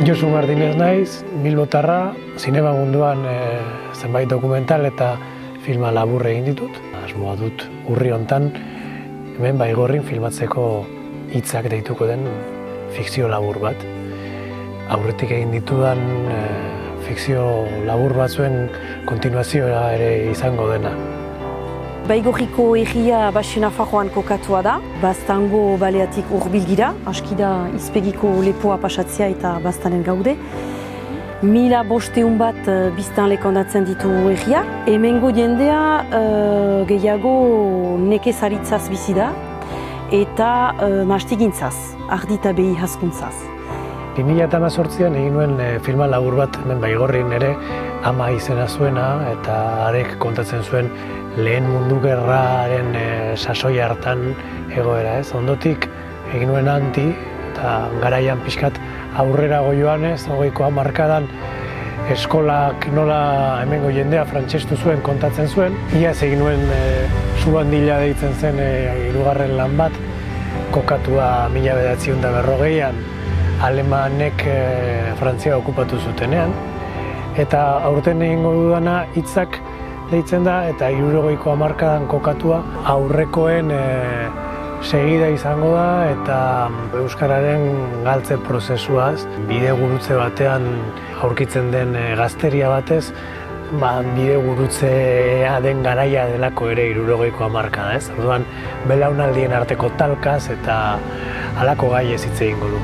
Josu Martinez naiz, bilbotarra, zinema munduan zenbait dokumental eta filma labur egin ditut. Asmoa dut urri hontan hemen Baigorrin filmatzeko hitzak deituko den fikzio labur bat. Aurretik egin ditudan fikzio labur batzuen kontinuazioa ere izango dena. Baigorriko egia Baxe Nafarroan kokatua da, Baztango baleatik hurbil gira, aski da izpegiko lepoa pasatzea eta baztanen gaude. 1500 bat biztanle kondatzen ditu egia. Hemengo jendea gehiago nekezaritzaz bizi da eta mastigintzaz, ardi eta behi hazkuntzaz. 2018an egin nuen filma labur bat hemen Baigorrin ere, Ama izena zuena eta harek kontatzen zuen lehen mundu gerraren sasoi hartan egoera, ez? Ondotik egin nuen Anti eta garaian pixkat aurrerago joanez, 20ko hamarkadan eskolak nola hemengo jendea frantsestu zuen kontatzen zuen. Iaz egin nuen Subandila deitzen zen hirugarren lan bat, kokatua 1940an Alemanek Frantzia okupatu zutenean. Eta aurten egingo dudana hitzak deitzen da eta 60ko hamarkadan kokatua aurrekoen segida izango da eta euskararen galtze prozesuaz bide gurutze batean aurkitzen den gazteria batez, bide gurutzea den garaia delako ere 60ko hamarkada, ez? Orduan belaunaldien arteko talkaz eta halako gaiez hitz egingo du.